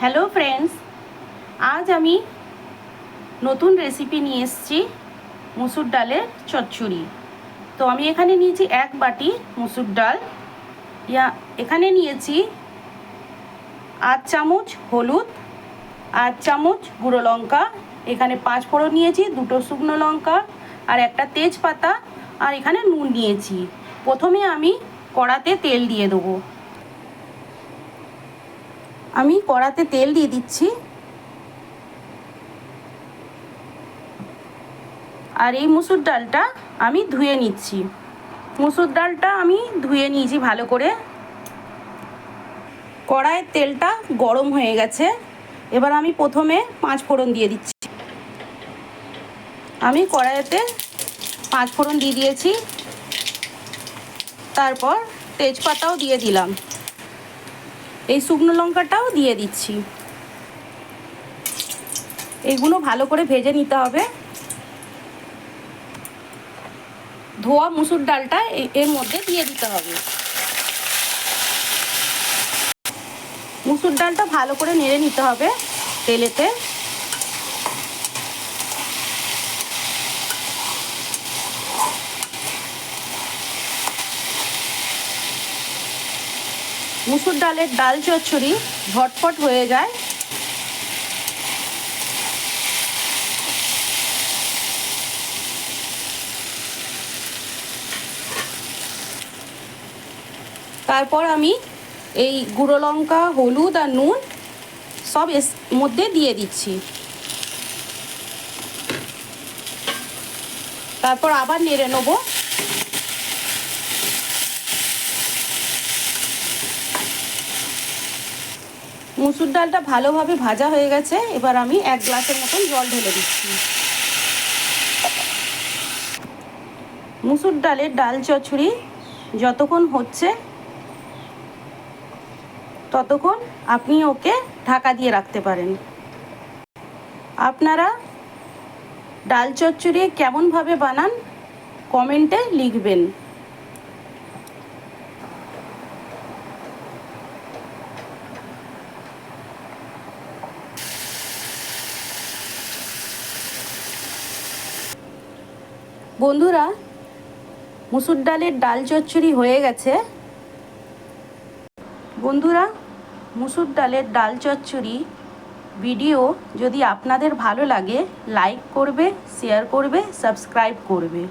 Hello friends, আজ আমি নতুন রেসিপি নিয়ে এসেছি মুসুর ডালের চচ্চড়ি। তো আমি এখানে নিয়েছি 1 বাটি মুসুর ডাল। এখানে নিয়েছি 8 চামচ হলুদ, 8 চামচ গুঁড়ো লঙ্কা, এখানে 5 ফোড়ন নিয়েছি, 2টো শুকনো লঙ্কা আর একটা তেজপাতা, আর এখানে নুন নিয়েছি। প্রথমে আমি কড়াতে তেল দিয়ে দেবো। আমি কড়াতে তেল দিয়ে দিচ্ছি। আর এই মুসুর ডালটা আমি ধুয়ে নিচ্ছি। মুসুর ডালটা আমি ধুয়ে নিয়েছি ভালো করে। কড়াইয়ের তেলটা গরম হয়ে গেছে। এবার আমি প্রথমে 5 ফোড়ন দিয়ে দিচ্ছি। আমি কড়াইতে 5 ফোড়ন দিয়ে দিয়েছি। তারপর তেজপাতাও দিয়ে দিলাম, এই শুকনো লঙ্কাটাও দিয়ে দিচ্ছি। এগুলো ভালো করে ভেজে নিতে হবে। ধোয়া মুসুর ডালটা এর মধ্যে দিয়ে দিতে হবে। মুসুর ডালটা ভালো করে নেড়ে নিতে হবে তেলেতে। মুসুর ডালের ডাল চচ্চড়ি ঝটপট হয়ে যায়। তারপর আমি এই গুঁড়ো লঙ্কা, হলুদ আর নুন সব এর মধ্যে দিয়ে দিচ্ছি। তারপর আবার নেড়ে নেব। মুসুর ডালটা ভালোভাবে ভাজা হয়ে গেছে। এবার আমি 1 গ্লাসের মতন জল ঢেলে দিচ্ছি। মুসুর ডালের ডাল চচ্চড়ি যতক্ষণ হচ্ছে ততক্ষণ আপনি ওকে ঢাকা দিয়ে রাখতে পারেন। আপনারা ডাল চচ্চড়ি কেমনভাবে বানান কমেন্টে লিখবেন। বন্ধুরা, মুসুর ডালের ডাল চচ্চড়ি হয়ে গেছে। বন্ধুরা, মুসুর ডালের ডাল চচ্চড়ি ভিডিও যদি আপনাদের ভালো লাগে লাইক করবে, শেয়ার করবে, সাবস্ক্রাইব করবে।